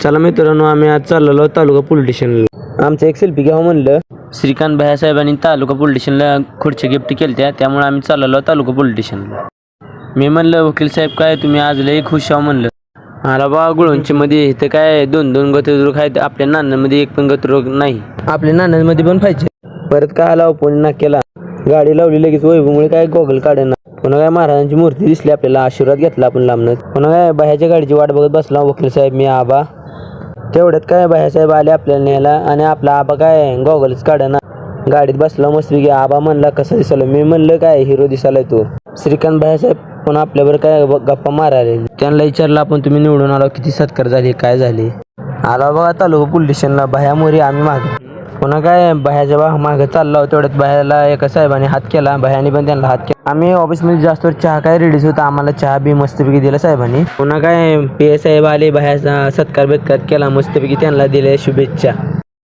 चला मित्रांनो, आम्ही आज चाललेलो तालुका पोलीस स्टेशनला. आमचं एक सेल्फी घ्यावं म्हणलं. श्रीकांत भैयासाहेबांनी तालुका पोलीस स्टेशनला खुर्ची गिफ्ट केली त्यामुळे आम्ही चाललेलो तालुका पोलीस स्टेशनला. मी म्हणलं वकील साहेब काय तुम्ही आज लय खुश आहो म्हणलं. आला बा गुळूंची मध्ये इथं काय 2-2 गतरोग आहेत, आपल्या नाण्यांमध्ये एक पण गतरोग नाही. आपल्या नाण्यांमध्ये पण पाहिजे. परत काय आला फोन नाक्याला गाडी लावली लगेच वैभवमुळे काय गॉगल काढेना. पुन्हा काय महाराजांची मूर्ती दिसली आपल्याला, आशीर्वाद घेतला आपण लांबनच. पुन्हा काय बाह्याच्या गाडीची वाट बघत बसला वकील साहेब मी आबा. तेवढ्यात काय बाह्यासाहेब आले आपल्याला न्यायला आणि आपला आबा काय गॉगल्स काढना गाडीत बसला मस्तपैकी. आबा म्हणला कसं दिसायला, मी म्हणलं काय हिरो दिसायलाय तो. श्रीकांत भैयासाहेब पुन्हा आपल्यावर काय गप्पा मारायला. त्यांना विचारलं आपण तुम्ही निवडून आलो, किती सत्कार झाले काय झाले. आला बघा तालुका पोलीस स्टेशनला बाह्या मोरी आम्ही मागे. पुन्हा काय बाह्याच्या मागं चाललो. तेवढ्यात बाह्याला एका साहेबाने हात केला, बाह्याने पण त्यांना हात केला. आम्ही ऑफिसमध्ये जास्त चहा काय रेडीच होता, आम्हाला चहा बी मस्तपैकी दिला साहेबांनी. पुन्हा काय PA साहेब आले, बाह्याचा सत्कार बेत्कार केला मस्तपैकी, त्यांना दिले शुभेच्छा.